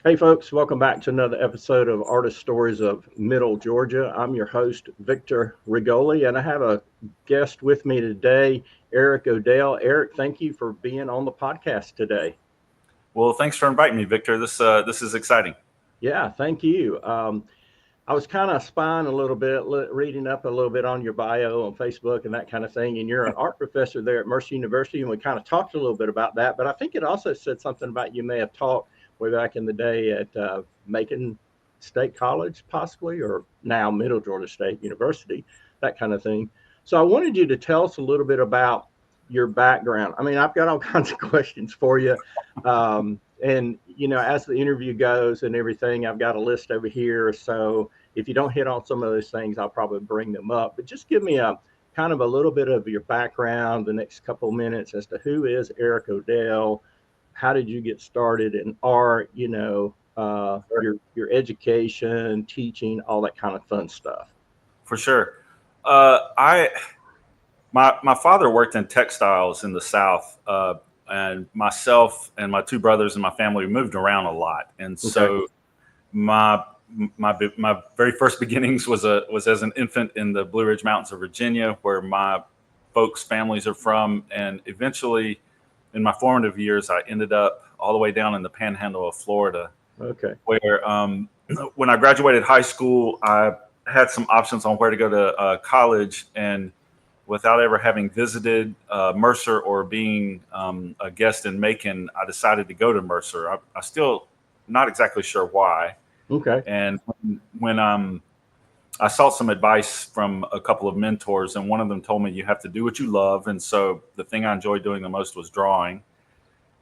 Hey, folks, welcome back to another episode of Artist Stories of Middle Georgia. I'm your host, Victor Rigoli, and I have a guest with me today, Eric Odell. Eric, thank you for being on the podcast today. Well, thanks for inviting me, Victor. This is exciting. Yeah, thank you. I was kind of spying a little bit, reading up a little bit on your bio on Facebook and that kind of thing. And you're an art professor there at Mercer University, and we kind of talked a little bit about that. But I think it also said something about you may have taught way back in the day at Macon State College, possibly, or now Middle Georgia State University, that kind of thing. So I wanted you to tell us a little bit about your background. I mean, I've got all kinds of questions for you. And as the interview goes and everything, I've got a list over here. So if you don't hit on some of those things, I'll probably bring them up. But just give me a kind of a little bit of your background the next couple of minutes as to who is Eric Odell, how did you get started in art, your education, teaching, all that kind of fun stuff. For sure. I my father worked in textiles in the South, and myself and my two brothers and my family moved around a lot, and Okay. so my my very first beginnings was as an infant in the Blue Ridge Mountains of Virginia, where my folks' families are from, and eventually, in my formative years, I ended up all the way down in the Panhandle of Florida, Okay. where when I graduated high school, I had some options on where to go to college, and without ever having visited Mercer or being a guest in Macon, I decided to go to Mercer. I still not exactly sure why, Okay. and when I sought some advice from a couple of mentors, and one of them told me you have to do what you love, and so the thing I enjoyed doing the most was drawing.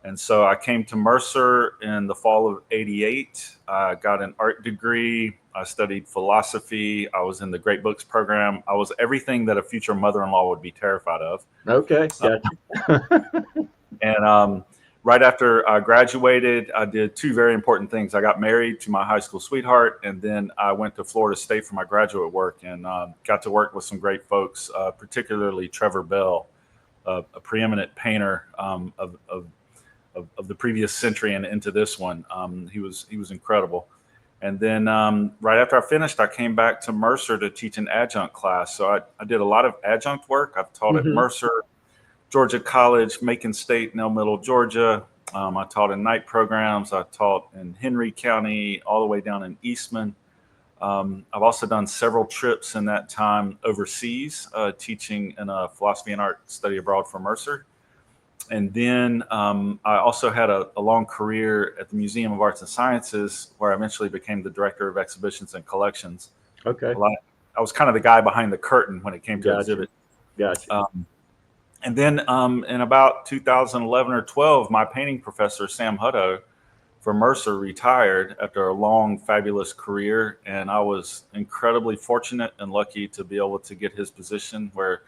And so I came to Mercer in the fall of '88. I got an art degree. I studied philosophy. I was in the Great Books program. I was everything that a future mother in law would be terrified of. Okay. Uh, Gotcha. and right after I graduated, I did two very important things. I got married to my high school sweetheart, and then I went to Florida State for my graduate work and got to work with some great folks, particularly Trevor Bell, a preeminent painter of the previous century and into this one. He was incredible. And then right after I finished, I came back to Mercer to teach an adjunct class. So I did a lot of adjunct work. I've taught at Hmm. Mercer, Georgia College, Macon State, Nell Middle, Georgia. I taught in night programs. I taught in Henry County, all the way down in Eastman. I've also done several trips in that time overseas, teaching in a philosophy and art study abroad for Mercer. And then I also had a long career at the Museum of Arts and Sciences, where I eventually became the director of exhibitions and collections. Okay. A lot, I was kind of the guy behind the curtain when it came to Gotcha. exhibit. Gotcha. And then in about 2011 or 12, my painting professor, Sam Hutto from Mercer, retired after a long, fabulous career. And I was incredibly fortunate and lucky to be able to get his position, where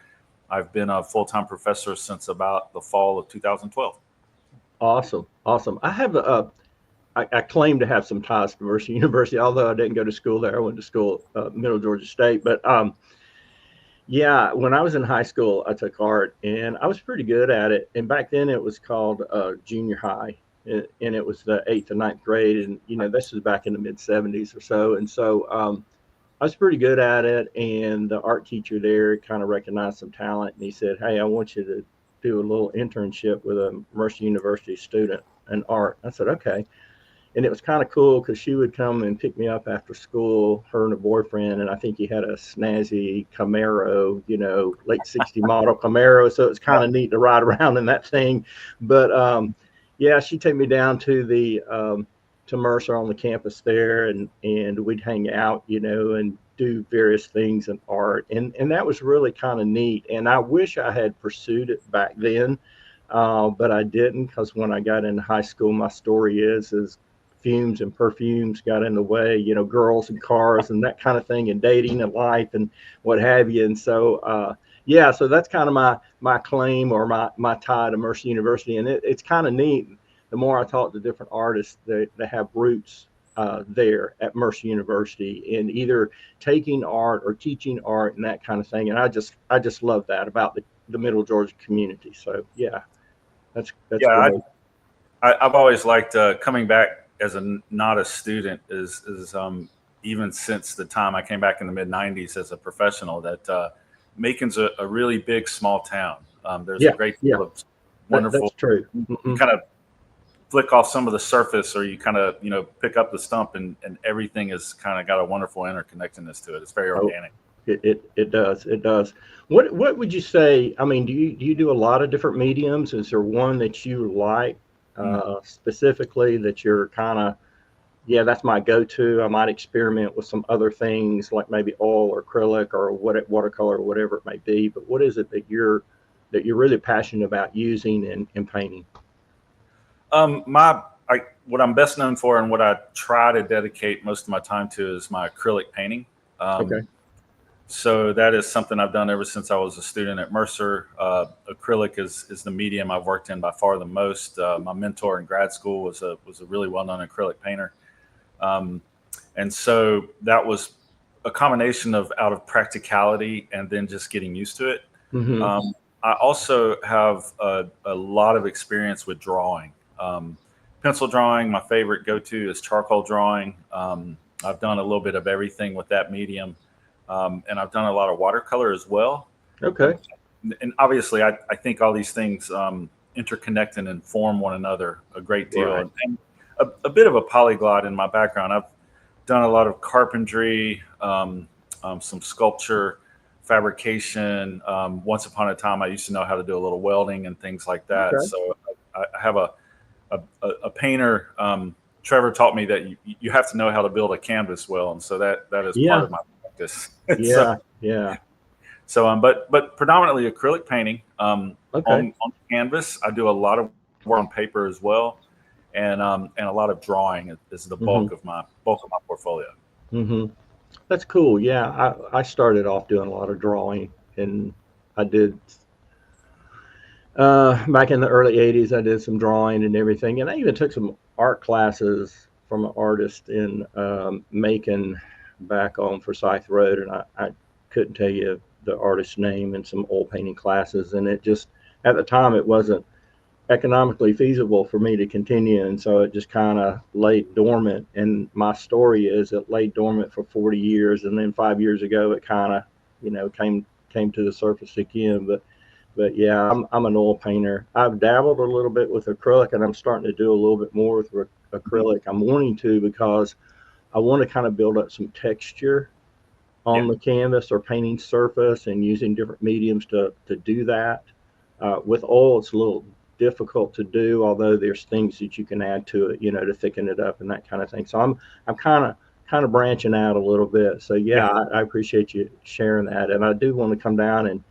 I've been a full time professor since about the fall of 2012. Awesome. Awesome. I claim to have some ties to Mercer University, although I didn't go to school there. I went to school Middle Georgia State. But yeah, when I was in high school, I took art and I was pretty good at it. And back then it was called junior high. And it was the eighth and ninth grade. And, this was back in the mid 70s or so. And so I was pretty good at it. And the art teacher there kind of recognized some talent. And he said, "Hey, I want you to do a little internship with a Mercer University student in art." I said, "Okay." And it was kind of cool because she would come and pick me up after school, her and a boyfriend, and I think he had a snazzy Camaro, late 60 model Camaro, so it's kind of neat to ride around in that thing. But yeah, she'd take me down to the to Mercer on the campus there, and we'd hang out, and do various things in art, and that was really kind of neat. And I wish I had pursued it back then, but I didn't, because when I got into high school, my story is fumes and perfumes got in the way, girls and cars and that kind of thing, and dating and life and what have you. And so, yeah, so that's kind of my claim, or my tie to Mercer University. And it's kind of neat. The more I talk to different artists that have roots there at Mercer University, in either taking art or teaching art and that kind of thing. And I just love that about the Middle Georgia community. So yeah, that's Yeah, great. I've always liked coming back as a not a student is even since the time I came back in the mid '90s as a professional, that Macon's a really big small town. There's a Yeah, great yeah, deal of wonderful. that's true. You kind of flick off some of the surface, or you kind of pick up the stump, and everything is kind of got a wonderful interconnectedness to it. It's very Oh, organic. it does. It does. What would you say? I mean, do you do a lot of different mediums? Is there one that you like Mm. specifically that you're kind of, yeah, that's my go-to. I might experiment with some other things like maybe oil or acrylic or watercolor or whatever it may be. But what is it that you're really passionate about using in painting? My what I'm best known for, and what I try to dedicate most of my time to, is my acrylic painting. Okay. So that is something I've done ever since I was a student at Mercer. Acrylic is the medium I've worked in by far the most. My mentor in grad school was a really well known acrylic painter, um, and so that was a combination of out of practicality and then just getting used to it. Mm-hmm. Um, I also have a lot of experience with drawing. Pencil drawing, my favorite go to is charcoal drawing. I've done a little bit of everything with that medium. And I've done a lot of watercolor as well. Okay. And, and obviously, I think all these things interconnect and inform one another a great deal. Right. And a bit of a polyglot in my background. I've done a lot of carpentry, some sculpture, fabrication. Once upon a time, I used to know how to do a little welding and things like that. Okay. So I have a painter. Trevor taught me that you have to know how to build a canvas well, and so that is part Yeah. of my practice. so Yeah. Yeah. but predominantly acrylic painting. Okay. On canvas, I do a lot of work on paper as well, and a lot of drawing is the Mm-hmm. bulk of my portfolio. Mm-hmm. That's cool. Yeah. I started off doing a lot of drawing, and I did back in the early 80s. I did some drawing and everything, and I even took some art classes from an artist in Macon back on Forsyth Road, and I couldn't tell you the artist's name, and some oil painting classes, and it just, at the time, it wasn't economically feasible for me to continue, and so it just kind of lay dormant. And my story is it lay dormant for 40 years, and then 5 years ago it kind of, came to the surface again. But yeah, I'm an oil painter. I've dabbled a little bit with acrylic, and I'm starting to do a little bit more with acrylic. I'm wanting to, because I want to kind of build up some texture Yeah, on the canvas or painting surface, and using different mediums to do that. With oil, it's a little difficult to do, although there's things that you can add to it, to thicken it up and that kind of thing. So I'm kind of branching out a little bit. So yeah. yeah, I appreciate you sharing that, and I do want to come down and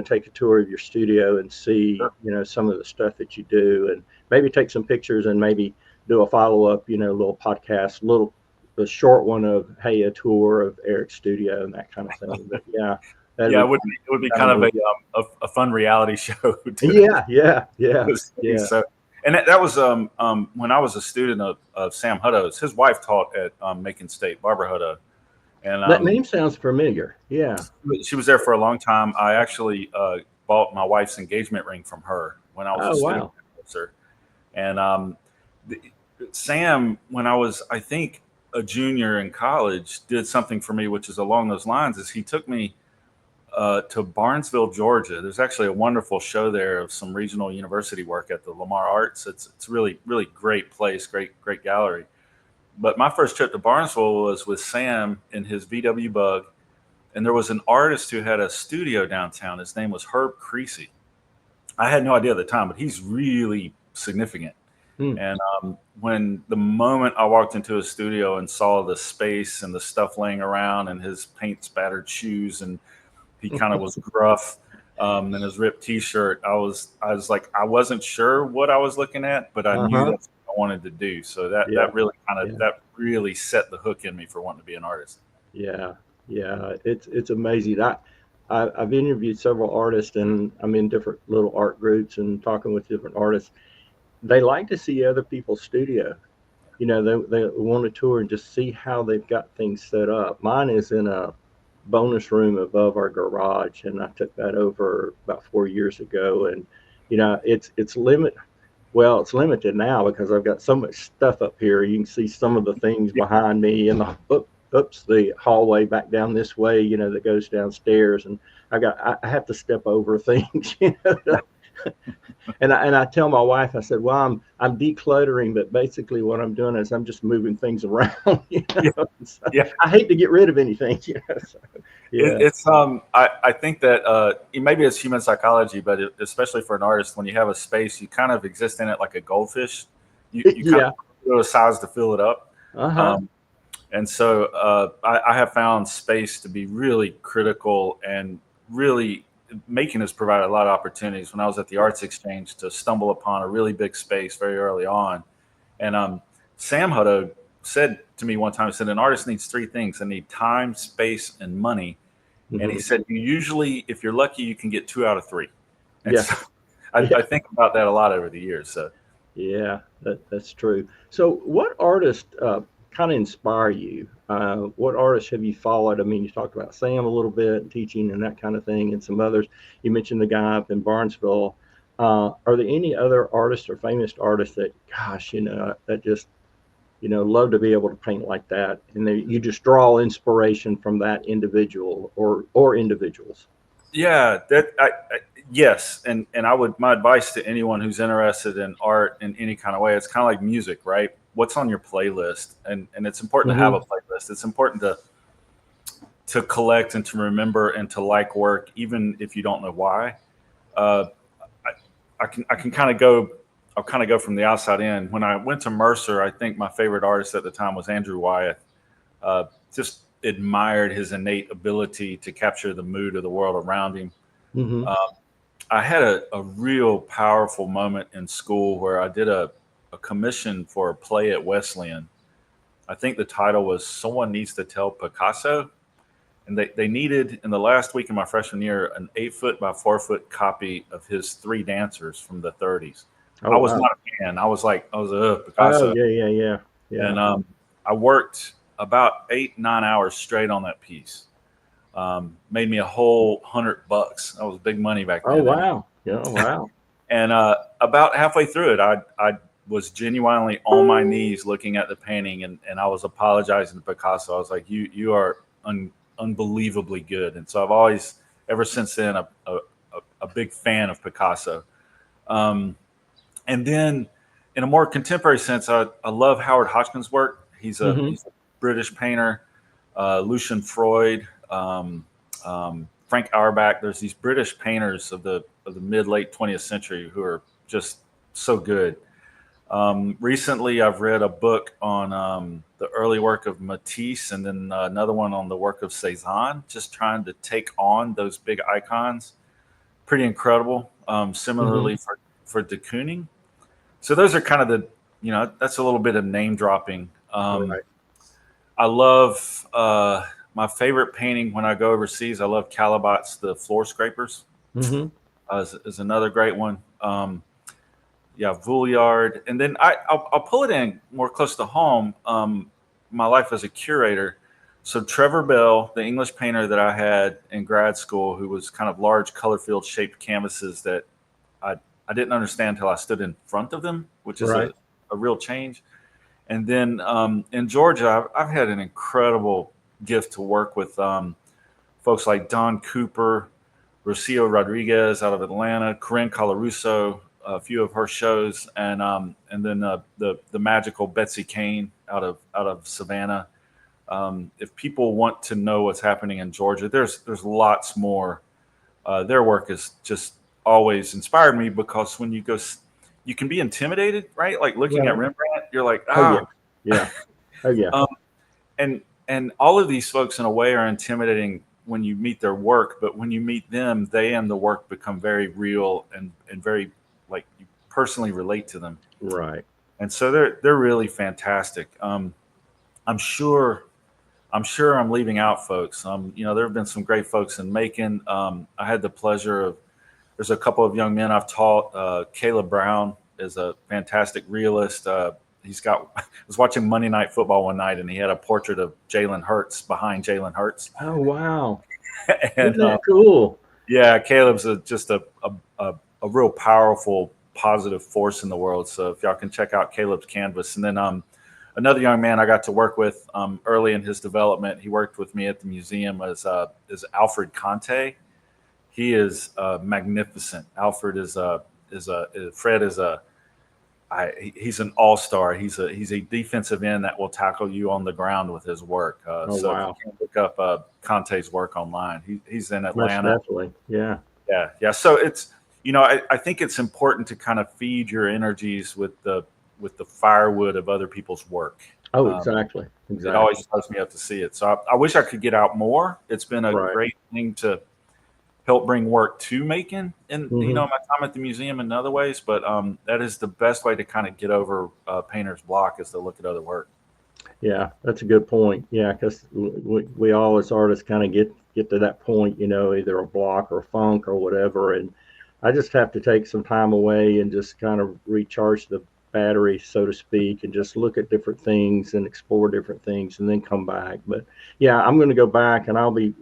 take a tour of your studio and see Sure. some of the stuff that you do, and maybe take some pictures, and maybe do a follow up, little podcast, the short one of, hey, a tour of Eric's studio and that kind of thing. But yeah, that'd Yeah, be it would be kind of kind of neat. a fun reality show Yeah, yeah, yeah, to see. yeah. So, and that was when I was a student of Sam Hutto's. His wife taught at Macon State, Barbara Hutto, and That name sounds familiar. Yeah. she was there for a long time. I actually bought my wife's engagement ring from her when I was a Oh student wow. at Mercer. And the, Sam, when I was, I think, a junior in college, did something for me which is along those lines. Is he took me to Barnesville, Georgia. There's actually a wonderful show there of some regional university work at the Lamar Arts. It's really really great place, great gallery. But my first trip to Barnesville was with Sam in his VW Bug, and there was an artist who had a studio downtown. His name was Herb Creasy. I had no idea at the time, but he's really significant. Hmm. And when the moment I walked into his studio and saw the space and the stuff laying around and his paint spattered shoes, and he kind of was gruff in his ripped T-shirt, I was like, I wasn't sure what I was looking at, but I knew Uh-huh. that's what I wanted to do. So that Yeah. that really kind of Yeah. that really set the hook in me for wanting to be an artist. Yeah. Yeah. It's amazing. I've interviewed several artists, and I'm in different little art groups and talking with different artists. They like to see other people's studio. They want to tour and just see how they've got things set up. Mine is in a bonus room above our garage, and I took that over about 4 years ago. And it's limit. Well, it's limited now because I've got so much stuff up here. You can see some of the things Yeah. behind me and the hallway back down this way, that goes downstairs. And I have to step over things, and I tell my wife, I said, well, I'm decluttering, but basically what I'm doing is I'm just moving things around, Yeah. So Yeah. I hate to get rid of anything, so, yeah. It's I think that maybe it's human psychology, but especially for an artist, when you have a space, you kind of exist in it like a goldfish. You kind Yeah. of go to size to fill it up. Uh-huh. Um, and so I have found space to be really critical, and really Macon has provided a lot of opportunities. When I was at the Arts Exchange, to stumble upon a really big space very early on, and Sam Hutto said to me one time, he said, an artist needs three things: they need time, space, and money. And he Hmm. said, you usually, if you're lucky, you can get two out of three. And Yeah. so Yeah. I think about that a lot over the years. So Yeah, that's true. So, what artists kind of inspire you? What artists have you followed? I mean, you talked about Sam a little bit, teaching and that kind of thing, and some others. You mentioned the guy up in Barnesville. Are there any other artists or famous artists that, gosh, that just, love to be able to paint like that, and you just draw inspiration from that individual or individuals? yeah, yes. And I would, my advice to anyone who's interested in art in any kind of way, it's kind of like music, right? What's on your playlist? And it's important to have Hmm. a playlist. It's important to collect and to remember and to like work, even if you don't know why. Uh, I can kind of go. I'll kind of go from the outside in. When I went to Mercer, I think my favorite artist at the time was Andrew Wyeth. Just admired his innate ability to capture the mood of the world around him. Hmm. Um, I had a real powerful moment in school where I did a commission for a play at Wesleyan. I think the title was "Someone Needs to Tell Picasso," and they needed, in the last week of my freshman year, an 8 foot by 4 foot copy of his Three Dancers from the 30s. Oh, I was wow. not a fan. I was like, Oh, Picasso. yeah, yeah, yeah, yeah. And I worked about 8, 9 hours straight on that piece. Made me a whole $100. That was big money back Oh, then. wow. Yeah, wow. And about halfway through it, I was genuinely on my knees looking at the painting, and I was apologizing to Picasso. I was like, you are unbelievably good. And so I've always, ever since then, a big fan of Picasso. Um, and then in a more contemporary sense, I love Howard Hodgkin's work. Hmm. He's a British painter. Lucian Freud, Frank Auerbach. There's these British painters of the mid late 20th century who are just so good. Recently, I've read a book on the early work of Matisse, and then another one on the work of Cezanne. Just trying to take on those big icons. Pretty incredible. Hmm. Similarly for de Kooning. So those are kind of that's a little bit of name dropping. Right. I love my favorite painting when I go overseas. I love Calibat's The Floor Scrapers. Hmm. Is another great one. Yeah, Vouliard, and then I'll pull it in more close to home. My life as a curator. So Trevor Bell, the English painter that I had in grad school, who was kind of large, color field shaped canvases that I I didn't understand until I stood in front of them, which is Right. a real change. And then in Georgia, I've had an incredible gift to work with folks like Don Cooper, Rocio Rodriguez out of Atlanta, Corinne Colarusso, a few of her shows, and then the magical Betsy Kane out of Savannah. If people want to know what's happening in Georgia, there's lots more. Their work is just always inspired me, because when you go, you can be intimidated, right? Like looking at Right. Rembrandt, you're like, Oh, yeah. Yeah. Oh, yeah. um, and all of these folks in a way are intimidating when you meet their work, but when you meet them, they and the work become very real, and very, like, you personally relate to them, Right. and so they're really fantastic. I'm sure I'm leaving out folks. There have been some great folks in Macon. I had the pleasure of, there's a couple of young men I've taught. Caleb Brown is a fantastic realist. He's got. I was watching Monday Night Football one night, and he had a portrait of Jalen Hurts behind Jalen Hurts, Oh, wow. and Isn't that cool? yeah, Caleb's just a real powerful positive force in the world. So if y'all can check out Caleb's canvas. And then another young man I got to work with early in his development, he worked with me at the museum, is Alfred Conte. He is magnificent. Alfred Fred is he's an all-star. He's a defensive end that will tackle you on the ground with his work. Oh, So wow. if you can look up Conte's work online, he's in Most Atlanta. definitely. Yeah. Yeah. So it's, I think it's important to kind of feed your energies with the firewood of other people's work. Oh, exactly. It Exactly. always loves me up to see it. So I wish I could get out more. It's been a Right. great thing to help bring work to Macon, and Mhm. my time at the museum and other ways. But that is the best way to kind of get over painter's block, is to look at other work. Yeah, that's a good point. Yeah, because we all as artists kind of get to that point, either a block or funk or whatever. And I just have to take some time away and just kind of recharge the battery, so to speak, and just look at different things and explore different things and then come back. But yeah, I'm going to go back and I'll be,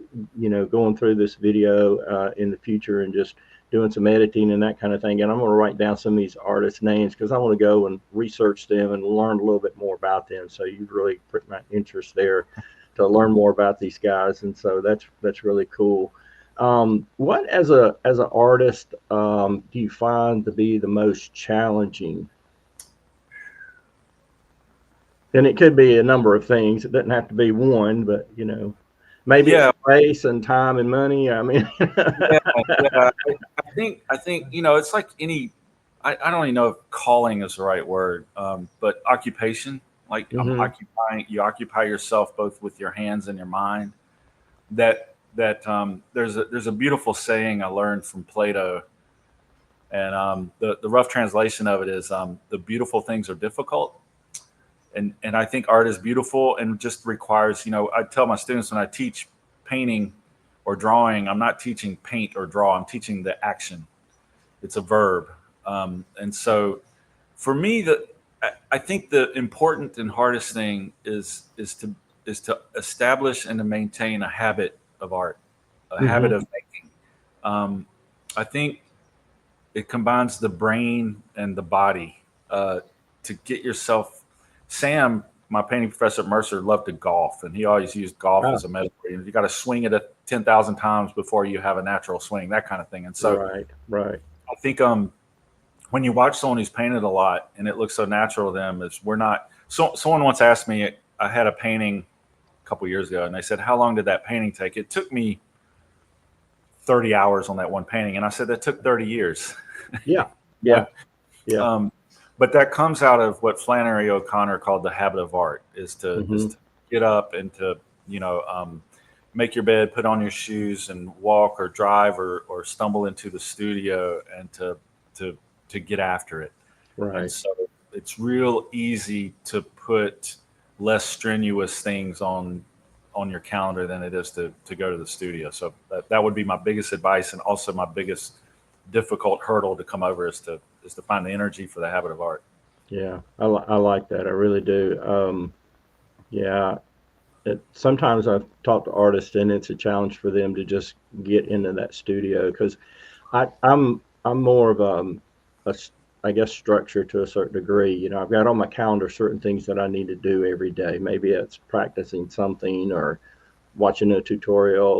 going through this video in the future and just doing some editing and that kind of thing. And I'm going to write down some of these artists' names because I want to go and research them and learn a little bit more about them. So you've really put my interest there to learn more about these guys, and so that's really cool. What as an artist do you find to be the most challenging? And it could be a number of things. It doesn't have to be one, but maybe it's Yeah, space and time and money. I mean, yeah. I think it's like any. I don't even know if calling is the right word, but occupation. Like hmm you occupy yourself both with your hands and your mind. That there's a beautiful saying I learned from Plato, and the rough translation of it is the beautiful things are difficult, and I think art is beautiful and just requires, I tell my students when I teach painting or drawing, I'm not teaching paint or draw, I'm teaching the action. It's a verb. And so for me, I think the important and hardest thing is to establish and to maintain a habit of art, a habit hmm of making. I think it combines the brain and the body to get yourself. Sam, my painting professor at Mercer, loved to golf, and he always used golf Ah, as a metaphor. You got to swing it 10,000 times before you have a natural swing, that kind of thing. And so right, right. I think when you watch someone who's painted a lot and it looks so natural to them, is we're not. So someone once asked me, I had a painting a couple years ago, and they said, "How long did that painting take?" It took me 30 hours on that one painting, and I said that took 30 years. Yeah, yeah, What yeah. um, but that comes out of what Flannery O'Connor called the habit of art, is hmm to get up and to you know um, make your bed, put on your shoes, and walk or drive or stumble into the studio and to to get after it. And Right. so it's real easy to put less strenuous things on your calendar than it is to go to the studio. So that would be my biggest advice, and also my biggest difficult hurdle to come over, is to find the energy for the habit of art. Yeah, I like that. I really do. Yeah, sometimes I've talked to artists, and it's a challenge for them to just get into that studio because I'm more of a s- I guess structure to a certain degree. I've got on my calendar certain things that I need to do every day. Maybe it's practicing something or watching a tutorial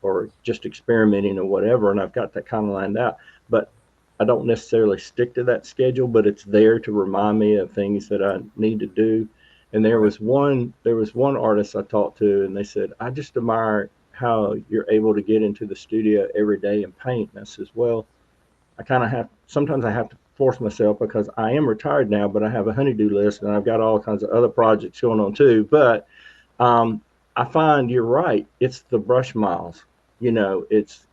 or just experimenting or whatever, and I've got that kind of lined out. But I don't necessarily stick to that schedule, but it's there to remind me of things that I need to do. And Right. there was one artist I talked to, and they said, I just admire how you're able to get into the studio every day and paint. And I says, well, I kind of have sometimes I have to force myself because I am retired now, but I have a honeydew list and I've got all kinds of other projects going on too. But um, I find you're right. It's the brush miles. It's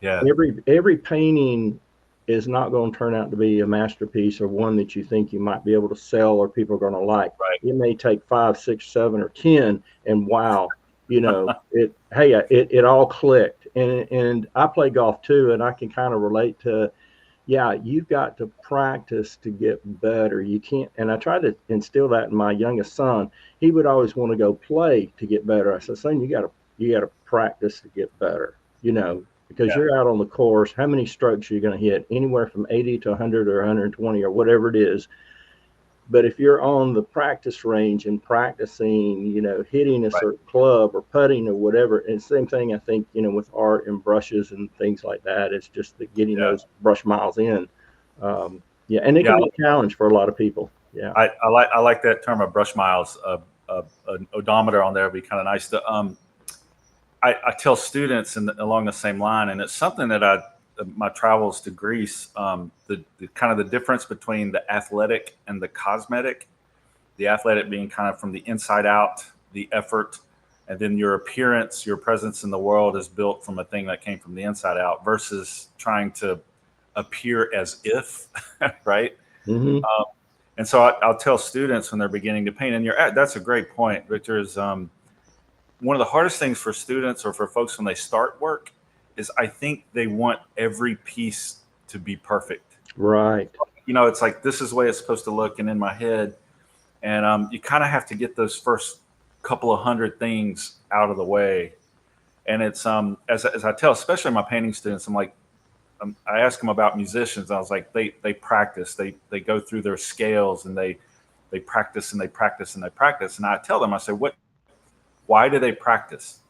Yeah. every painting is not going to turn out to be a masterpiece or one that you think you might be able to sell or people are going to like. Right. It may take five, six, seven, or 10, and wow, it. Hey, it all clicked. And I play golf too, and I can kind of relate to, yeah, you've got to practice to get better. You can't, and I try to instill that in my youngest son. He would always want to go play to get better. I said, son, you got to practice to get better. because you're out on the course. How many strokes are you going to hit? Anywhere from 80 to 100 or 120 or whatever it is. But if you're on the practice range and practicing, hitting a Right. certain club or putting or whatever, and same thing, I think, with art and brushes and things like that, it's just getting those brush miles in. Yeah, and it can be a challenge for a lot of people. Yeah, I like that term of brush miles. An odometer on there would be kind of nice to. I tell students along the same line, and it's something that my travels to Greece, the kind of the difference between the athletic and the cosmetic. The athletic being kind of from the inside out, the effort, and then your appearance, your presence in the world is built from a thing that came from the inside out versus trying to appear as if, right? Mm-hmm. And so I'll tell students when they're beginning to paint, and that's a great point, Victor, is one of the hardest things for students or for folks when they start work is I think they want every piece to be perfect. Right. It's like, this is the way it's supposed to look. And in my head, and you kind of have to get those first couple of hundred things out of the way. And it's, as I tell, especially my painting students, I'm like, I ask them about musicians. I was like, they practice, they go through their scales and they practice and they practice and they practice. And I tell them, I say, why do they practice?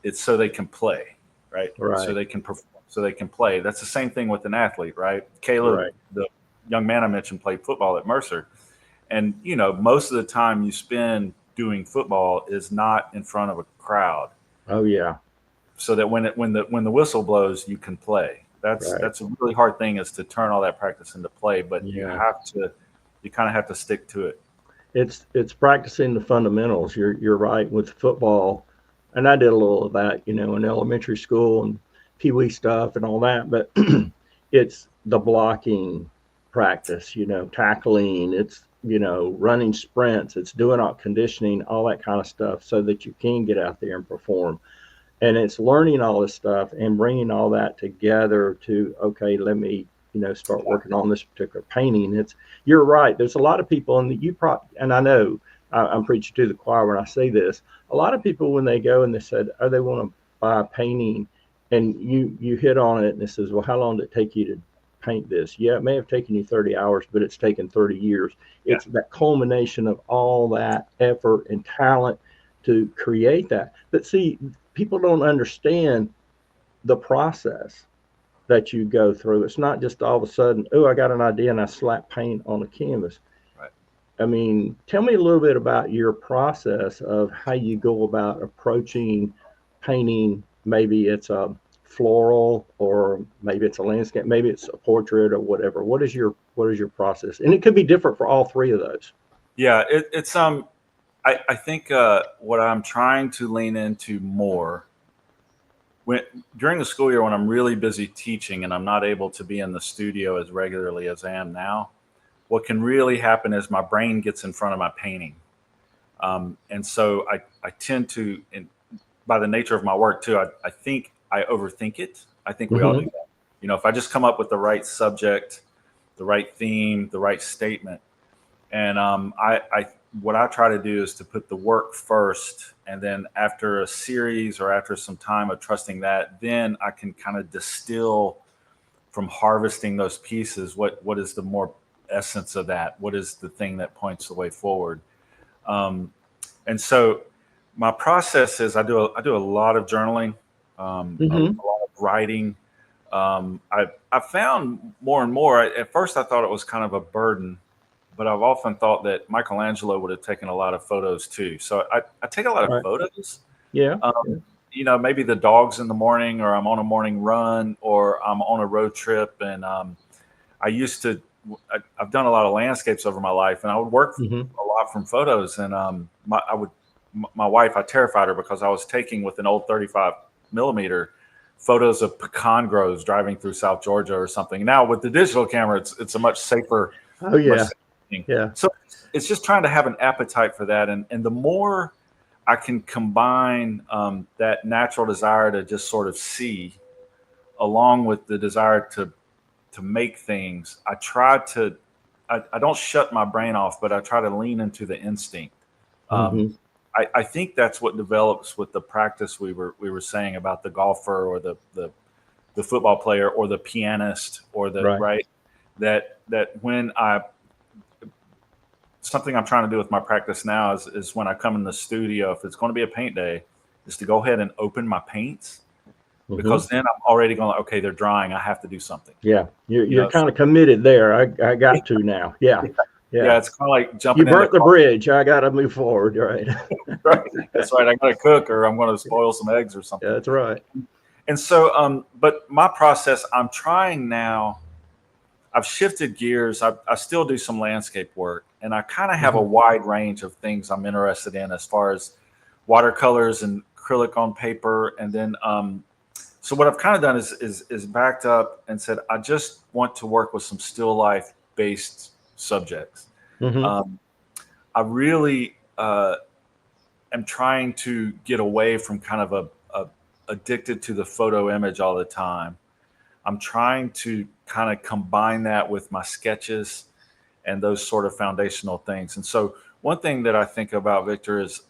It's so they can play, right? So they can perform, so they can play. That's the same thing with an athlete, right? Caleb, the young man I mentioned, played football at Mercer. And, most of the time you spend doing football is not in front of a crowd. Oh, yeah. So that when the whistle blows, you can play. That's a really hard thing, is to turn all that practice into play. But you kind of have to stick to it. It's practicing the fundamentals. You're right with football, and I did a little of that, in elementary school and pee-wee stuff and all that. But it's the blocking practice, tackling. It's running sprints. It's doing out conditioning, all that kind of stuff, so that you can get out there and perform. And it's learning all this stuff and bringing all that together to, okay, let me start working on this particular painting. You're right. There's a lot of people, and I know I'm preaching to the choir when I say this. A lot of people, when they go and they said, oh, they want to buy a painting, and you hit on it, and it says, well, how long did it take you to paint this? Yeah, it may have taken you 30 hours, but it's taken 30 years. It's that culmination of all that effort and talent to create that. But see, people don't understand the process that you go through. It's not just all of a sudden, oh, I got an idea and I slap paint on a canvas. Right. I mean, tell me a little bit about your process of how you go about approaching painting. Maybe it's a floral, or maybe it's a landscape, maybe it's a portrait or whatever. What is your process? And it could be different for all three of those. Yeah, it's I think what I'm trying to lean into more during the school year, when I'm really busy teaching and I'm not able to be in the studio as regularly as I am now, what can really happen is my brain gets in front of my painting. And so I tend to, by the nature of my work too, I think I overthink it. I think we all do that. If I just come up with the right subject, the right theme, the right statement, and what I try to do is to put the work first, and then after a series or after some time of trusting that, then I can kind of distill from harvesting those pieces. What is the more essence of that? What is the thing that points the way forward? And so my process is I do a lot of journaling, a lot of writing. I found more and more. At first, I thought it was kind of a burden, but I've often thought that Michelangelo would have taken a lot of photos too. So I take a lot of photos. Yeah. Maybe the dogs in the morning, or I'm on a morning run, or I'm on a road trip. And I've done a lot of landscapes over my life, and I would work a lot from photos. And my wife, I terrified her because I was taking with an old 35 millimeter photos of pecan groves driving through South Georgia or something. Now with the digital camera, it's a much safer. Oh yeah. Yeah. So it's just trying to have an appetite for that. And the more I can combine that natural desire to just sort of see, along with the desire to make things, I don't shut my brain off, but I try to lean into the instinct. I think that's what develops with the practice we were saying about the golfer or the the football player or the pianist or the right, that when something I'm trying to do with my practice now is when I come in the studio, if it's going to be a paint day, is to go ahead and open my paints, because then I'm already going, okay, they're drying, I have to do something. Yeah, you're kind of committed there. I got to now. Yeah. Yeah, it's kind of like jumping. You burnt the bridge. I got to move forward, right? Right. That's right. I got to cook, or I'm going to spoil some eggs or something. Yeah, that's right. And so, but my process, I'm trying now. I've shifted gears. I still do some landscape work, and I kind of have a wide range of things I'm interested in as far as watercolors and acrylic on paper. And then, so what I've kind of done is backed up and said, I just want to work with some still life based subjects. I really am trying to get away from kind of a addicted to the photo image all the time. I'm trying to kind of combine that with my sketches and those sort of foundational things. And so one thing that I think about, Victor, is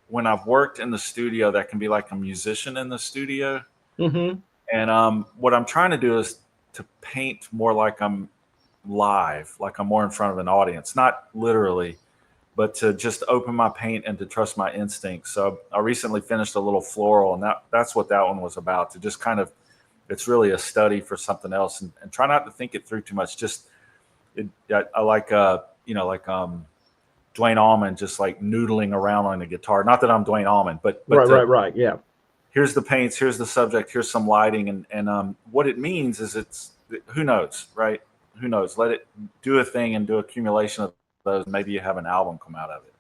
when I've worked in the studio, that can be like a musician in the studio. And what I'm trying to do is to paint more like I'm live, like I'm more in front of an audience, not literally, but to just open my paint and to trust my instincts. So I recently finished a little floral, and that's what that one was about, to just kind of, it's really a study for something else, and try not to think it through too much. Just, I like, Dwayne Allman, just like noodling around on the guitar. Not that I'm Dwayne Allman, but right. Yeah. Here's the paints, here's the subject, here's some lighting. And what it means is who knows, right? Who knows? Let it do a thing and do accumulation of those. Maybe you have an album come out of it.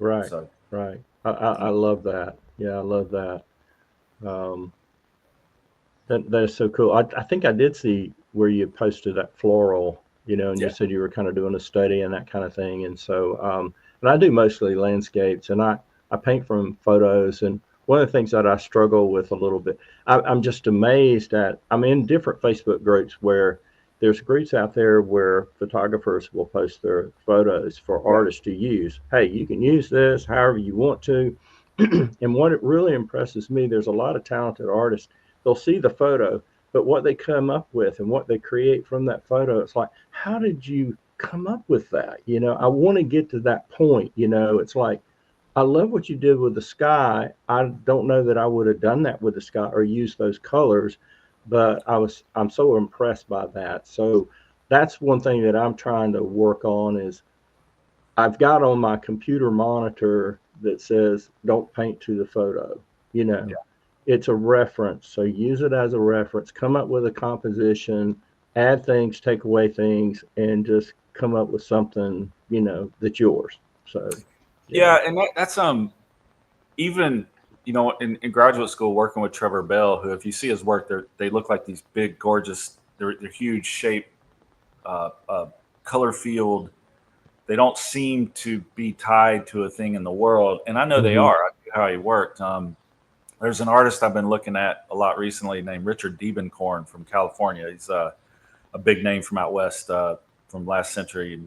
Right. So, right. I love that. Yeah, I love that. That is so cool. I think I did see where you posted that floral, and you said you were kind of doing a study and that kind of thing. And so, and I do mostly landscapes, and I paint from photos. And one of the things that I struggle with a little bit, I'm just amazed at, I'm in different Facebook groups where there's groups out there where photographers will post their photos for artists to use. Hey, you can use this however you want to. And what it really impresses me, there's a lot of talented artists. They'll see the photo, but what they come up with and what they create from that photo, it's like, how did you come up with that? I want to get to that point. It's like, I love what you did with the sky. I don't know that I would have done that with the sky or used those colors, but I'm so impressed by that. So that's one thing that I'm trying to work on is I've got on my computer monitor that says, don't paint to the photo, It's a reference. So use it as a reference, come up with a composition, add things, take away things, and just come up with something, that's yours. So, yeah. And that's, even, in graduate school, working with Trevor Bell, who, if you see his work, they look like these big, gorgeous, they're huge shape, color field. They don't seem to be tied to a thing in the world. And I know they are. I knew how he worked. There's an artist I've been looking at a lot recently named Richard Diebenkorn from California. He's a big name from out west, from last century.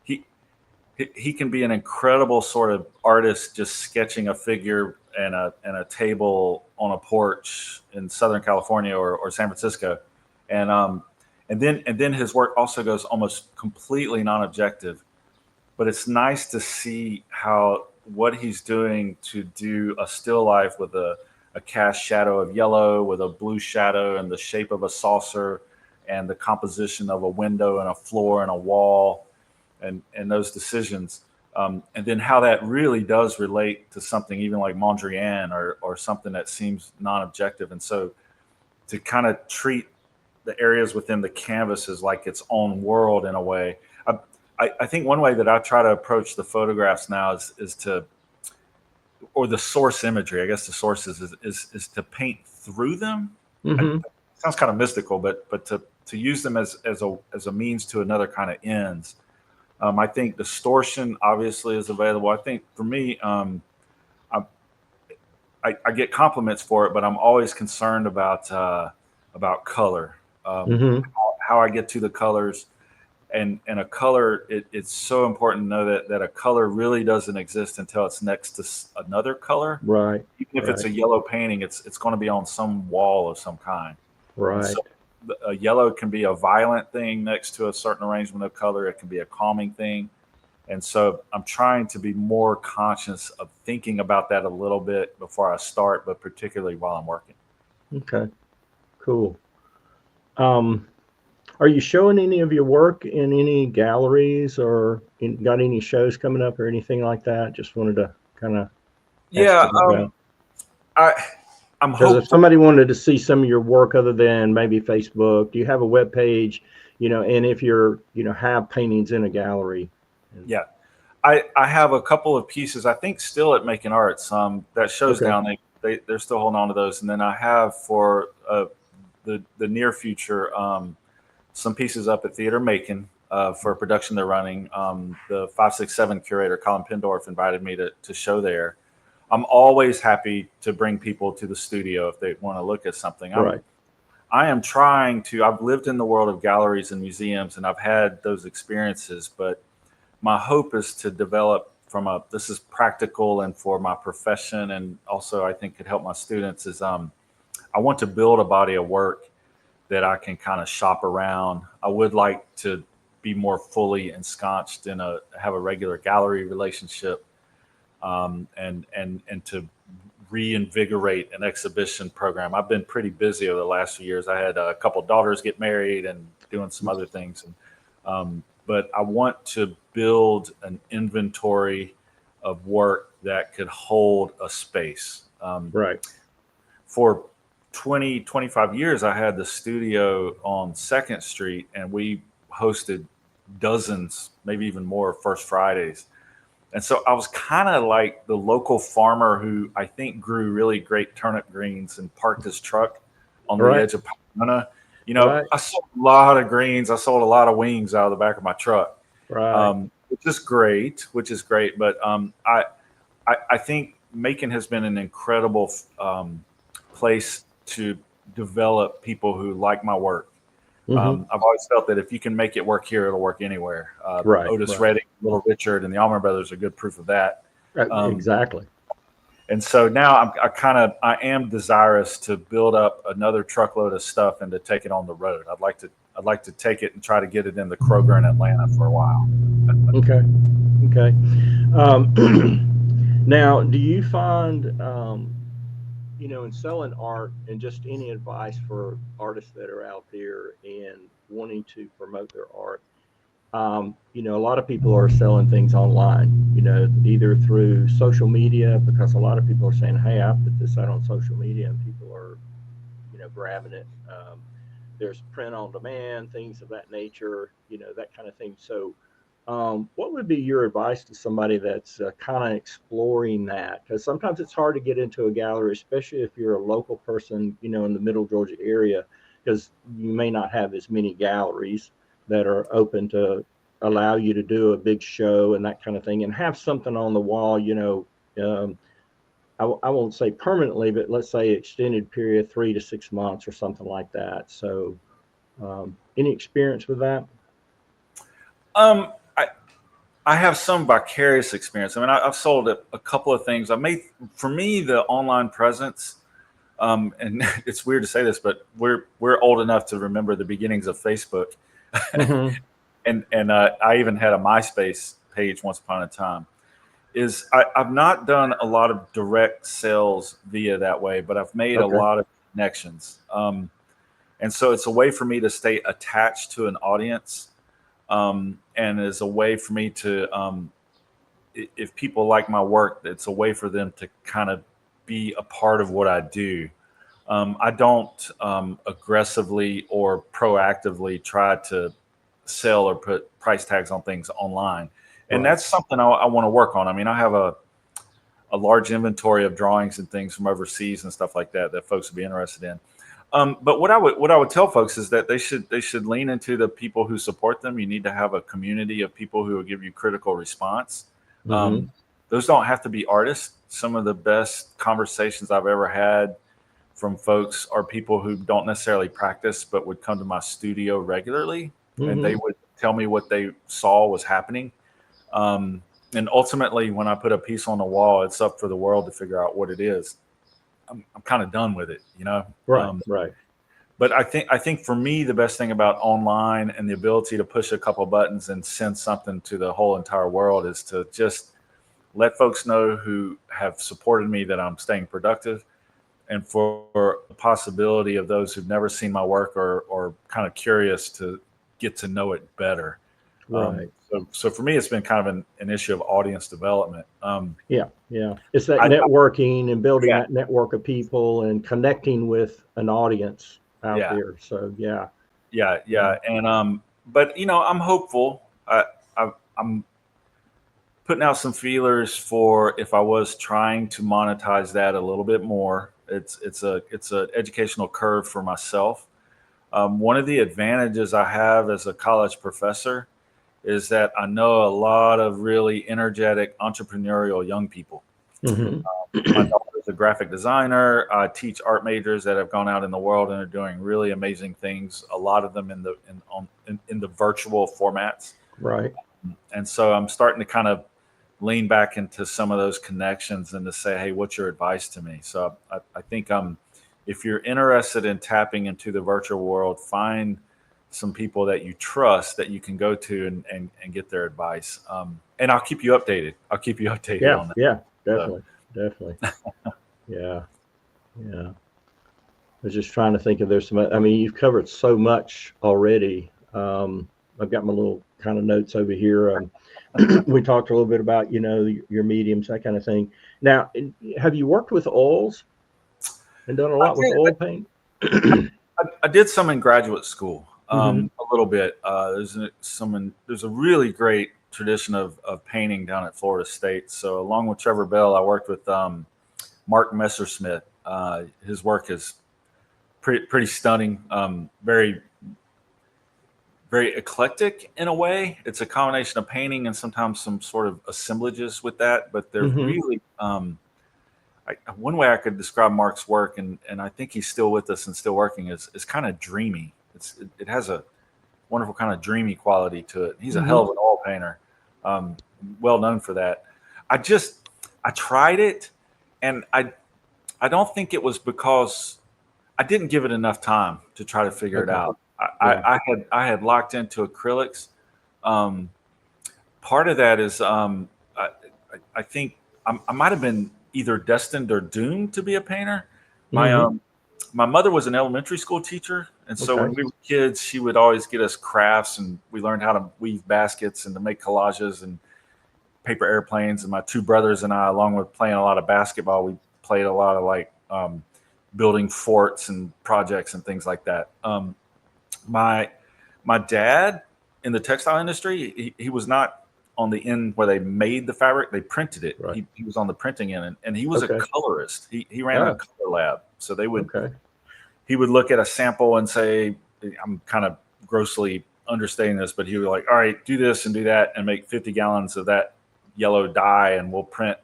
He can be an incredible sort of artist, just sketching a figure and a table on a porch in Southern California or San Francisco, and then his work also goes almost completely non-objective. But it's nice to see how what he's doing to do a still life with a cast shadow of yellow, with a blue shadow and the shape of a saucer, and the composition of a window and a floor and a wall, and those decisions, and then how that really does relate to something even like Mondrian or something that seems non-objective. And so to kind of treat the areas within the canvas as like its own world in a way. I think one way that I try to approach the photographs now is to, or the source imagery, I guess the source is to paint through them. It sounds kind of mystical, but to use them as a means to another kind of ends. I think distortion obviously is available. I think for me, I get compliments for it, but I'm always concerned about color, how I get to the colors. And a color, it's so important to know that a color really doesn't exist until it's next to another color. Right. Even if it's a yellow painting, it's going to be on some wall of some kind. And Right. so a yellow can be a violent thing next to a certain arrangement of color. It can be a calming thing. And so I'm trying to be more conscious of thinking about that a little bit before I start, but particularly while I'm working. Okay. Cool. Um, are you showing any of your work in any galleries or got any shows coming up or anything like that? Just wanted to kind of ask Yeah, you about. I I'm Because if hopeful. somebody wanted to see some of your work other than maybe Facebook, do you have a web page? And if you're, have paintings in a gallery. And, Yeah, I have a couple of pieces. I think still at Macon Arts. That shows okay. down. They're still holding on to those. And then I have for the near future some pieces up at Theater Macon for a production they're running. The 567 curator Colin Pendorf invited me to show there. I'm always happy to bring people to the studio if they want to look at something. Right. I am trying to. I've lived in the world of galleries and museums, and I've had those experiences. But my hope is to develop from a. This is practical and for my profession, and also I think could help my students. Is I want to build a body of work that I can kind of shop around. I would like to be more fully ensconced in have a regular gallery relationship, and to reinvigorate an exhibition program. I've been pretty busy over the last few years. I had a couple of daughters get married and doing some other things, but I want to build an inventory of work that could hold a space. Right. For 20, 25 years, I had the studio on Second Street, and we hosted dozens, maybe even more, First Fridays. And so I was kind of like the local farmer who I think grew really great turnip greens and parked his truck on the Right. edge of Pomona. Right. I sold a lot of greens. I sold a lot of wings out of the back of my truck, Right. which is great. But I think Macon has been an incredible place to develop people who like my work. Mm-hmm. I've always felt that if you can make it work here, it'll work anywhere. Right. Otis Right. Redding, Little Richard, and the Allman Brothers are good proof of that. Um, Exactly. and so now I am desirous to build up another truckload of stuff and to take it on the road. I'd like to take it and try to get it in the Kroger in Atlanta for a while. Okay. Okay. Now, do you find, in selling art and just any advice for artists that are out there and wanting to promote their art? A lot of people are selling things online, either through social media, because a lot of people are saying, hey, I put this out on social media and people are, grabbing it. There's print on demand, things of that nature, that kind of thing. So, what would be your advice to somebody that's kind of exploring that? Because sometimes it's hard to get into a gallery, especially if you're a local person, in the Middle Georgia area, because you may not have as many galleries that are open to allow you to do a big show and that kind of thing, and have something on the wall. I won't say permanently, but let's say extended period, 3 to 6 months or something like that. So, any experience with that? Um, I, I have some vicarious experience. I mean, I've sold a couple of things. I made for me the online presence. And it's weird to say this, but we're old enough to remember the beginnings of Facebook, Mm-hmm. and I even had a MySpace page once upon a time. I've not done a lot of direct sales via that way, but I've made a Okay. lot of connections, and so it's a way for me to stay attached to an audience, and is a way for me to if people like my work, it's a way for them to kind of be a part of what I do. I don't aggressively or proactively try to sell or put price tags on things online. And Right. that's something I want to work on. I mean, I have a large inventory of drawings and things from overseas and stuff like that that folks would be interested in. But what I would tell folks is that they should lean into the people who support them. You need to have a community of people who will give you critical response. Mm-hmm. Um, those don't have to be artists. Some of the best conversations I've ever had from folks are people who don't necessarily practice but would come to my studio regularly, and they Mm-hmm. would tell me what they saw was happening. And ultimately, when I put a piece on the wall, it's up for the world to figure out what it is. I'm kind of done with it, you know. Right. Right. but I think for me, the best thing about online and the ability to push a couple buttons and send something to the whole entire world is to just let folks know who have supported me that I'm staying productive, and for the possibility of those who've never seen my work or kind of curious to get to know it better. Right. So for me, it's been kind of an issue of audience development. Yeah. It's that I, networking and building yeah, that network of people and connecting with an audience out yeah, there. So yeah. yeah. And but I'm hopeful. I'm putting out some feelers for if I was trying to monetize that a little bit more. It's a educational curve for myself. One of the advantages I have as a college professor is that I know a lot of really energetic entrepreneurial young people. Hmm. My daughter is a graphic designer. I teach art majors that have gone out in the world and are doing really amazing things. A lot of them in the virtual formats. Right. And so I'm starting to kind of lean back into some of those connections and to say, hey, what's your advice to me? So I think if you're interested in tapping into the virtual world, find some people that you trust that you can go to and get their advice. And I'll keep you updated. I'll keep you updated Yeah. on that. Yeah. So, Definitely. Yeah. Yeah. I was just trying to think if there's some. I mean, you've covered so much already. I've got my little kind of notes over here. We talked a little bit about your mediums, that kind of thing. Now, have you worked with oils and done a I lot with did, oil paint? I did some in graduate school, Hmm. a little bit. There's a really great tradition of painting down at Florida State. So along with Trevor Bell, I worked with Mark Messersmith. His work is pretty stunning. Very eclectic in a way. It's a combination of painting and sometimes some sort of assemblages with that, but they're Hmm. really one way I could describe Mark's work, and I think he's still with us and still working, is kind of dreamy. It has a wonderful kind of dreamy quality to it. He's a hell Hmm. of an oil painter, um, well known for that. I tried it, and I don't think it was because I didn't give it enough time to try to figure it Okay. out. Yeah. I had locked into acrylics. Um, Part of that is I think I might have been either destined or doomed to be a painter. My Hmm. my mother was an elementary school teacher, and so Okay. when we were kids, she would always get us crafts, and we learned how to weave baskets and to make collages and paper airplanes. And my two brothers and I, along with playing a lot of basketball, we played a lot of building forts and projects and things like that. My my dad in the textile industry, he was not on the end where they made the fabric; they printed it. Right. He was on the printing end, and he was a Okay. colorist. He ran a Oh. color lab, so Okay. he would look at a sample and say, I'm kind of grossly understating this, but he would be like, all right, do this and do that and make 50 gallons of that yellow dye, and we'll print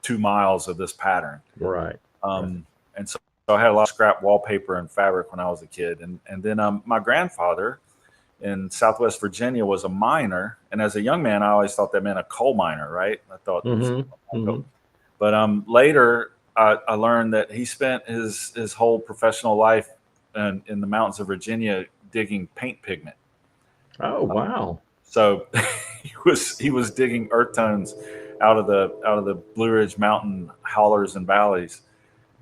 2 miles of this pattern. Right. Right. And so I had a lot of scrap wallpaper and fabric when I was a kid. And then my grandfather in Southwest Virginia was a miner. And as a young man, I always thought that meant a coal miner, right? I thought, Hmm. Hmm. but later I learned that he spent his whole professional life in the mountains of Virginia digging paint pigment. Oh, Uh, wow. So he was digging earth tones out of the Blue Ridge Mountain hollers and valleys,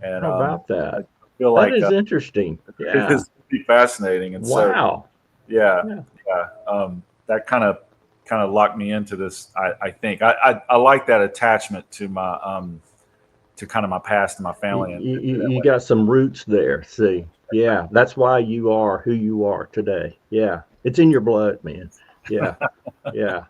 and How about I that? feel That like is interesting. it Yeah. is pretty fascinating. And so Wow. yeah, Yeah. yeah, that kind of locked me into this. I think I like that attachment to my to kind of my past and my family and do that You way. got some roots there. See, yeah, that's why you are who you are today. Yeah, it's in your blood, man. Yeah, yeah.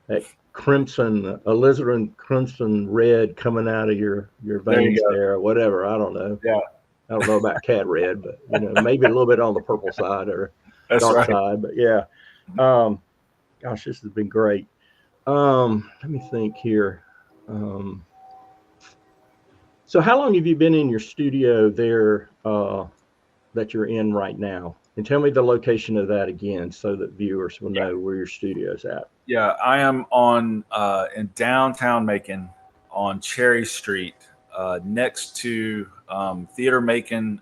That crimson, alizarin crimson red coming out of your There you veins go. there, or whatever. I don't know. Yeah, I don't know about cat red, but maybe a little bit on the purple side or that's dark right. side. But yeah, gosh, this has been great. Let me think here. Um, So, how long have you been in your studio there that you're in right now? And tell me the location of that again, so that viewers will Yeah, know where your studio's at. yeah. I am on in downtown Macon on Cherry Street, next to Theater Macon,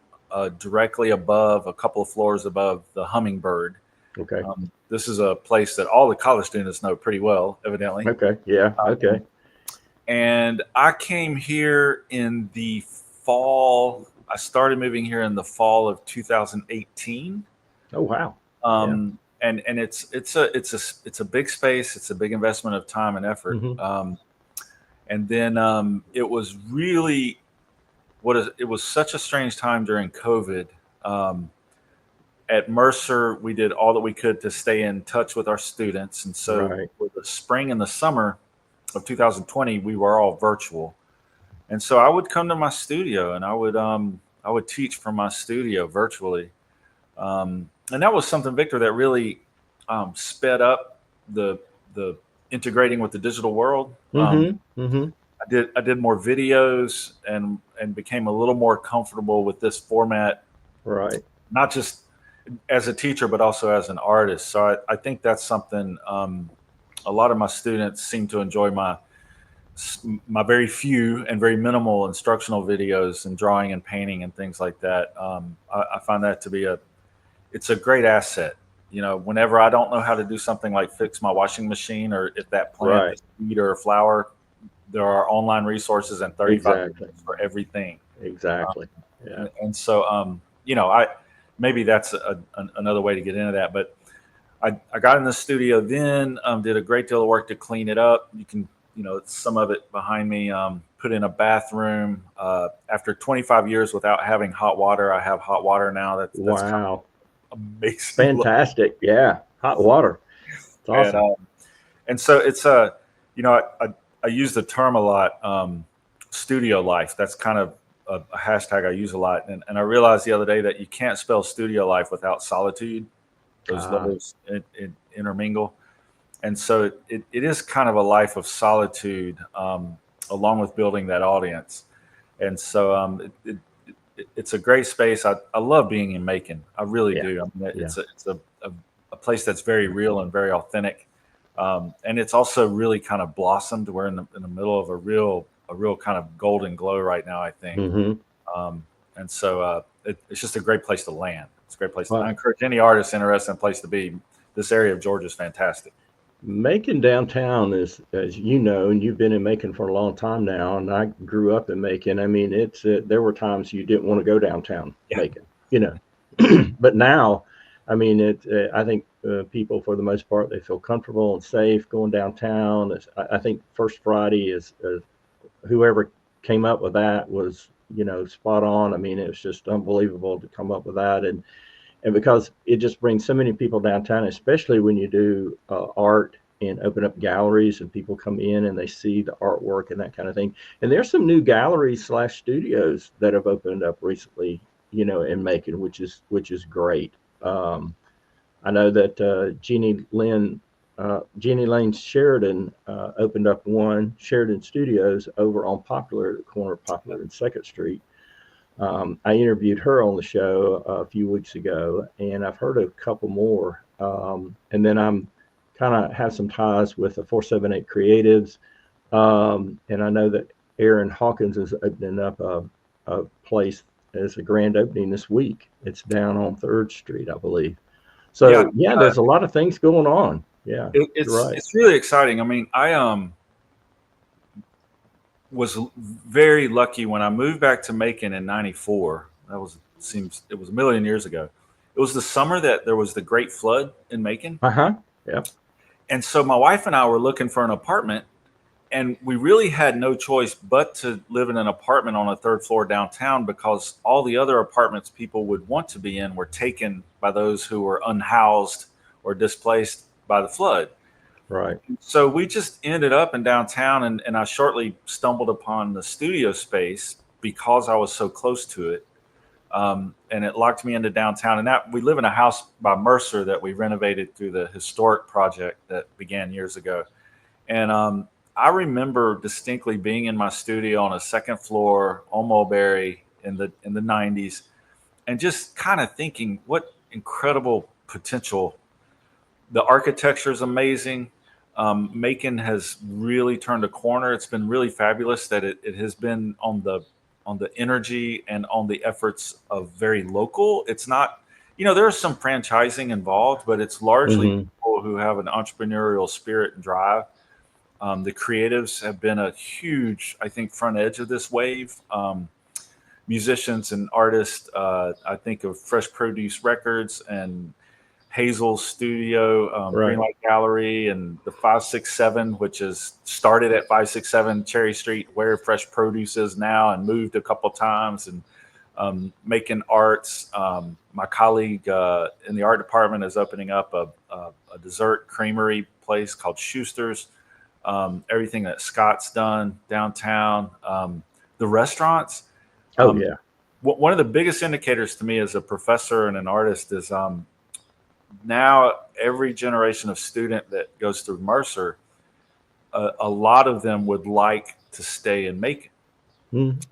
directly above, a couple of floors above the Hummingbird. Okay. This is a place that all the college students know pretty well, evidently. Okay. Yeah. Okay. And I came here in the fall. I started moving here in the fall of 2018. Oh, wow. And it's a big space. It's a big investment of time and effort. Mm-hmm. And then it was really it was such a strange time during COVID. At Mercer, we did all that we could to stay in touch with our students. And so Right. for the spring and the summer of 2020, we were all virtual. And so I would come to my studio and I would teach from my studio virtually. And that was something, Victor, that really sped up the integrating with the digital world. Mm-hmm. Mm-hmm. I did more videos and became a little more comfortable with this format, Right. not just as a teacher, but also as an artist. So I think that's something a lot of my students seem to enjoy my very few and very minimal instructional videos and drawing and painting and things like that. I find that to be it's a great asset. You know, whenever I don't know how to do something like fix my washing machine, or if that plant Right. is a weed or a flower, there are online resources and 35 Exactly. minutes for everything. Exactly. Yeah. And so, maybe that's another way to get into that. But I got in the studio then, did a great deal of work to clean it up. You can, some of it behind me, put in a bathroom. After 25 years without having hot water, I have hot water now. That's kind Wow. of amazing. Fantastic. Yeah. Hot water. It's awesome. And so it's I use the term a lot, studio life. That's kind of a hashtag I use a lot. And I realized the other day that you can't spell studio life without solitude. Those letters intermingle. And so it is kind of a life of solitude, along with building that audience. And so it's a great space. I love being in Macon. I really do. I mean, it's a place that's very real and very authentic. And it's also really kind of blossomed. We're in the middle of a real kind of golden glow right now, I think. Mm-hmm. And so it's just a great place to land. It's a great place. Well, I encourage any artist interested in a place to be. This area of Georgia is fantastic. Macon downtown is, as you know, and you've been in Macon for a long time now, and I grew up in Macon. I mean, there were times you didn't want to go downtown Macon, but now, I mean, I think people, for the most part, they feel comfortable and safe going downtown. I think First Friday is whoever came up with that was, spot on. I mean, it was just unbelievable to come up with that, and because it just brings so many people downtown, especially when you do art and open up galleries and people come in and they see the artwork and that kind of thing. And there's some new galleries / studios that have opened up recently, in Macon, which is great. I know that Jeannie Lane Sheridan opened up one, Sheridan Studios, over on Popular, at the corner of Popular and 2nd Street. I interviewed her on the show a few weeks ago, and I've heard a couple more. And then I'm kind of have some ties with the 478 Creatives. And I know that Aaron Hawkins is opening up a place as a grand opening this week. It's down on 3rd Street, I believe. So yeah, there's a lot of things going on. Yeah, it's really exciting. I mean, I was very lucky when I moved back to Macon in '94. It was a million years ago. It was the summer that there was the Great Flood in Macon. Yeah. And so my wife and I were looking for an apartment, and we really had no choice but to live in an apartment on a 3rd floor downtown, because all the other apartments people would want to be in were taken by those who were unhoused or displaced by the flood. Right. So we just ended up in downtown, and I shortly stumbled upon the studio space because I was so close to it. And it locked me into downtown. And we live in a house by Mercer that we renovated through the historic project that began years ago. And I remember distinctly being in my studio on a 2nd floor on Mulberry in the 90s, and just kind of thinking, what incredible potential. The architecture is amazing. Macon has really turned a corner. It's been really fabulous that it has been on the on the energy and on the efforts of very local. It's not, there's some franchising involved, but it's largely Hmm. people who have an entrepreneurial spirit and drive. The creatives have been a huge, I think, front edge of this wave. Musicians and artists, I think of Fresh Produce Records and Hazel's studio, Right. Greenlight Gallery, and the 567, which is started at 567 Cherry Street, where Fresh Produce is now, and moved a couple times, and Macon Arts. My colleague in the art department is opening up a dessert creamery place called Schuster's. Everything that Scott's done downtown, the restaurants. Oh Um, yeah. One of the biggest indicators to me as a professor and an artist is now every generation of student that goes through Mercer, a lot of them would like to stay in Macon. Mm.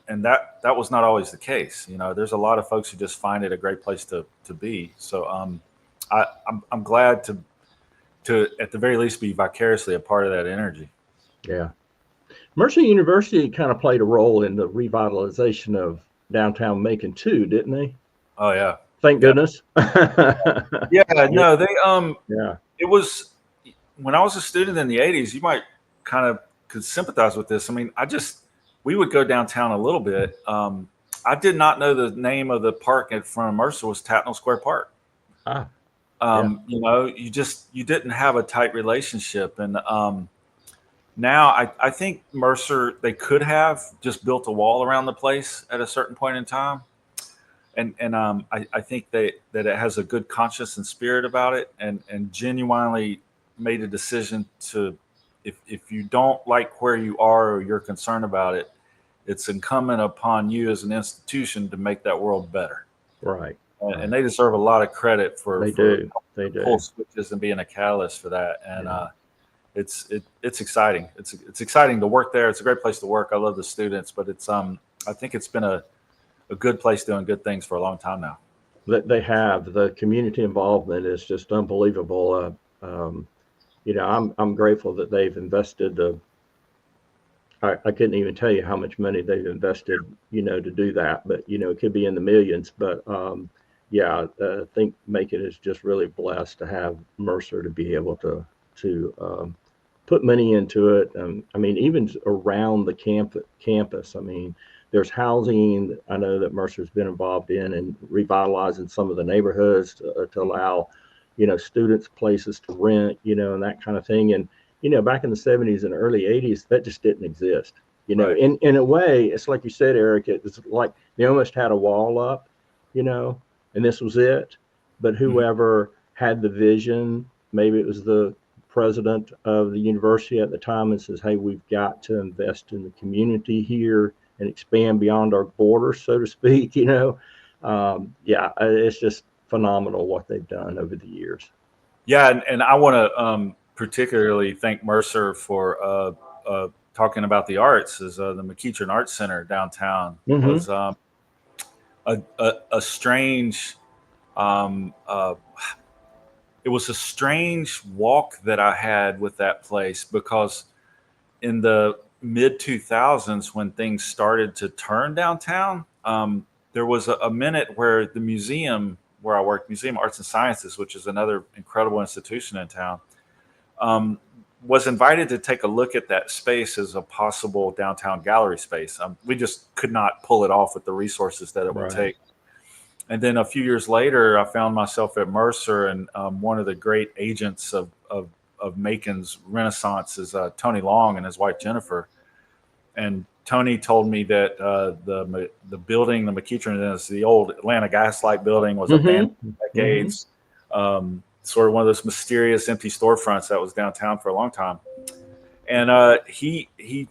And that was not always the case. There's a lot of folks who just find it a great place to be. So I'm glad to at the very least be vicariously a part of that energy. Yeah. Mercer University kind of played a role in the revitalization of downtown Macon too, didn't they? Oh yeah, Thank yeah, goodness. yeah. Yeah. No, Yeah. it was when I was a student in the '80s. You might kind of could sympathize with this. I mean, we would go downtown a little bit. I did not know the name of the park in front of Mercer was Tatnall Square Park. Ah, yeah. You didn't have a tight relationship, and now I think Mercer, they could have just built a wall around the place at a certain point in time, and I think that it has a good conscience and spirit about it, and genuinely made a decision to, if you don't like where you are or you're concerned about it, it's incumbent upon you as an institution to make that world better. Right. And Right. they deserve a lot of credit for They do. They pull do. switches and being a catalyst for that. And Yeah. it's exciting. It's exciting to work there. It's a great place to work. I love the students, but I think it's been a good place doing good things for a long time now. That they have the community involvement is just unbelievable. I'm grateful that they've invested. I couldn't even tell you how much money they've invested, to do that, but it could be in the millions. But yeah, I think Macon is just really blessed to have Mercer to be able to put money into it. I mean, even around the campus. I mean, there's housing. I know that Mercer's been involved in and revitalizing some of the neighborhoods to allow, students places to rent, and that kind of thing. And back in the 70s and early 80s, that just didn't exist. Right. In a way, it's like you said, Eric. It's like they almost had a wall up, you know, and this was it. But Mhm. whoever had the vision, maybe it was the president of the university at the time, and says, "Hey, we've got to invest in the community here and expand beyond our borders, so to speak." Yeah, it's just phenomenal what they've done over the years. Yeah, and I want to particularly thank Mercer for talking about the arts. As the McEachern Arts Center downtown Mm-hmm. was a strange. Um, uh, it was a strange walk that I had with that place, because in the mid 2000s, when things started to turn downtown, there was a minute where the museum where I worked, Museum of Arts and Sciences, which is another incredible institution in town, um, was invited to take a look at that space as a possible downtown gallery space. We just could not pull it off with the resources that it would Right. take. And then a few years later, I found myself at Mercer, and one of the great agents of Macon's Renaissance is Tony Long and his wife Jennifer. And Tony told me that the building, the McEachern, is the old Atlanta Gaslight building, was abandoned Mm-hmm. for Mm-hmm. decades. Sort of one of those mysterious empty storefronts that was downtown for a long time. And he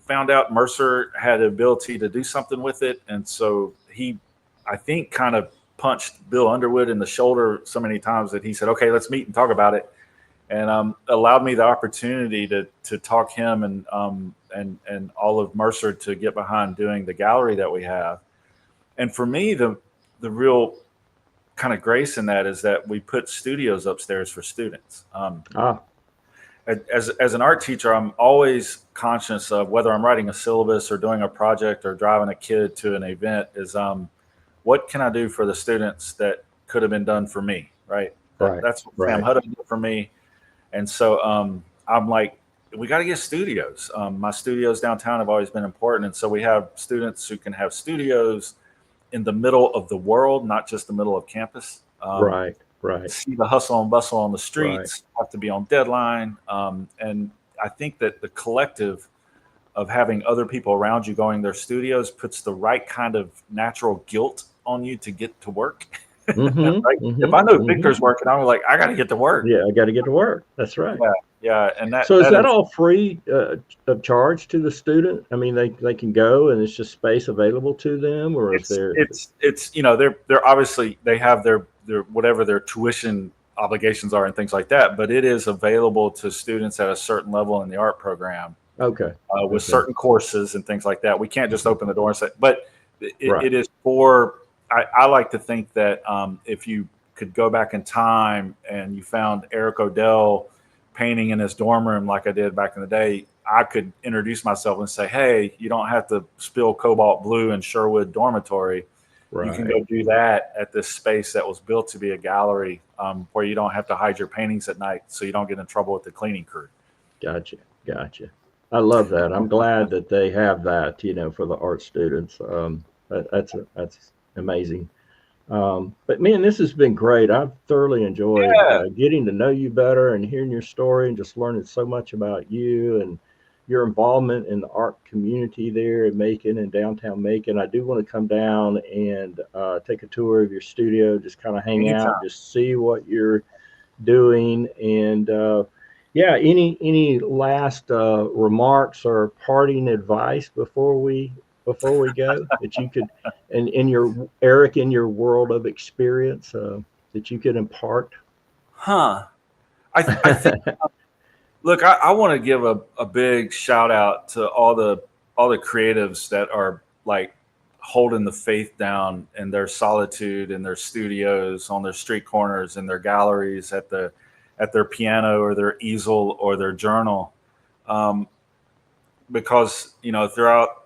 found out Mercer had the ability to do something with it, and so he, I think, kind of punched Bill Underwood in the shoulder so many times that he said, "Okay, let's meet and talk about it," and allowed me the opportunity to talk him and all of Mercer to get behind doing the gallery that we have. And for me, the real kind of grace in that is that we put studios upstairs for students. Ah, as an art teacher, I'm always conscious of whether I'm writing a syllabus or doing a project or driving a kid to an event is what can I do for the students that could have been done for me, right? Right. That's what Sam Right. Hutto did for me. And so I'm like, we got to get studios. My studios downtown have always been important. And so we have students who can have studios in the middle of the world, not just the middle of campus. Right. Right. See the hustle and bustle on the Right. streets, have to be on deadline. And I think that the collective of having other people around you going to their studios puts the right kind of natural guilt on you to get to work. Mm-hmm. Right? If Mm-hmm. I know Mm-hmm. Victor's working, I'm like, I got to get to work. Yeah, I got to get to work. That's right. Yeah, yeah, and So is that that is all free of charge to the student? I mean, they can go and it's just space available to them, or is there? it's they're obviously they have their whatever their tuition obligations are and things like that, but it is available to students at a certain level in the art program Okay. with Okay. certain courses and things like that. We can't just open the door and say, but Right. it is for. I like to think that if you could go back in time and you found Eric Odell painting in his dorm room like I did back in the day, I could introduce myself and say, hey, you don't have to spill cobalt blue in Sherwood Dormitory. You can Right. go do that at this space that was built to be a gallery where you don't have to hide your paintings at night so you don't get in trouble with the cleaning crew. Gotcha. Gotcha. I love that. I'm glad that they have that, for the art students. That's amazing. But man, this has been great. I've thoroughly enjoyed Yeah. getting to know you better and hearing your story and just learning so much about you and your involvement in the art community there in Macon and downtown Macon. I do want to come down and take a tour of your studio, just kind of hang Anytime. out, just see what you're doing. And yeah, any last remarks or parting advice before we go that you could, and in your Eric, in your world of experience, that you could impart? Huh. I think look, I want to give a big shout out to all the creatives that are like holding the faith down in their solitude in their studios, on their street corners, in their galleries, at their piano or their easel or their journal, um, because throughout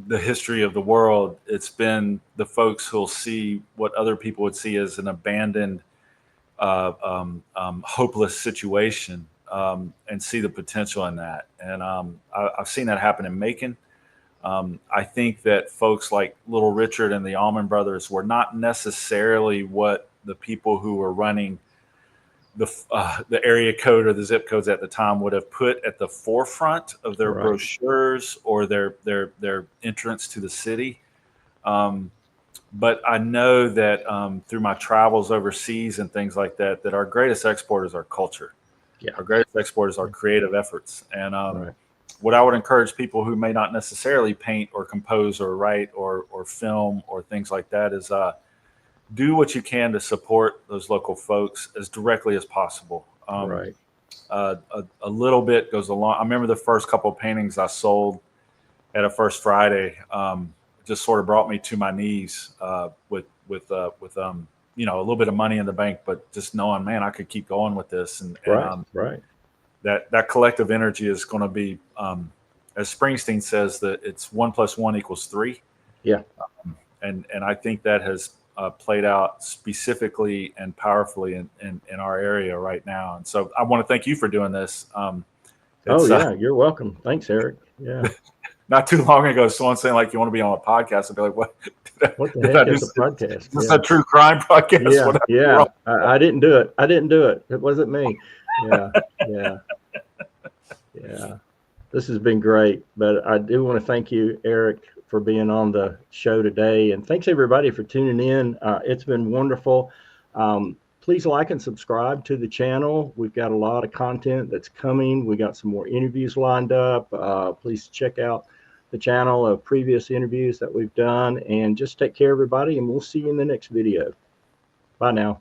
the history of the world, it's been the folks who'll see what other people would see as an abandoned hopeless situation, and see the potential in that. And I've seen that happen in Macon. I think that folks like Little Richard and the Allman Brothers were not necessarily what the people who were running the area code or the zip codes at the time would have put at the forefront of their Right. brochures or their entrance to the city. But I know that through my travels overseas and things like that, that our greatest export is our culture. Yeah. Our greatest export is our creative efforts. And Right. what I would encourage people who may not necessarily paint or compose or write or film or things like that is do what you can to support those local folks as directly as possible. Right. A little bit goes a long. I remember the first couple of paintings I sold at a First Friday. Just sort of brought me to my knees with a little bit of money in the bank, but just knowing, man, I could keep going with this, and Right. Right. that collective energy is going to be, as Springsteen says, that it's 1 + 1 = 3. Yeah. And I think that has played out specifically and powerfully in our area right now. And so I want to thank you for doing this. Oh yeah, you're welcome. Thanks, Eric. Yeah. Not too long ago, someone saying like, you want to be on a podcast, I'd be like, what? What the heck is a podcast? Is this a true crime podcast? Yeah. Yeah. I didn't do it. It wasn't me. Yeah. Yeah. Yeah. This has been great, but I do want to thank you, Eric, for being on the show today. And thanks everybody for tuning in. It's been wonderful. Please like and subscribe to the channel. We've got a lot of content that's coming. We got some more interviews lined up. Please check out the channel of previous interviews that we've done, and just take care, everybody. And we'll see you in the next video. Bye now.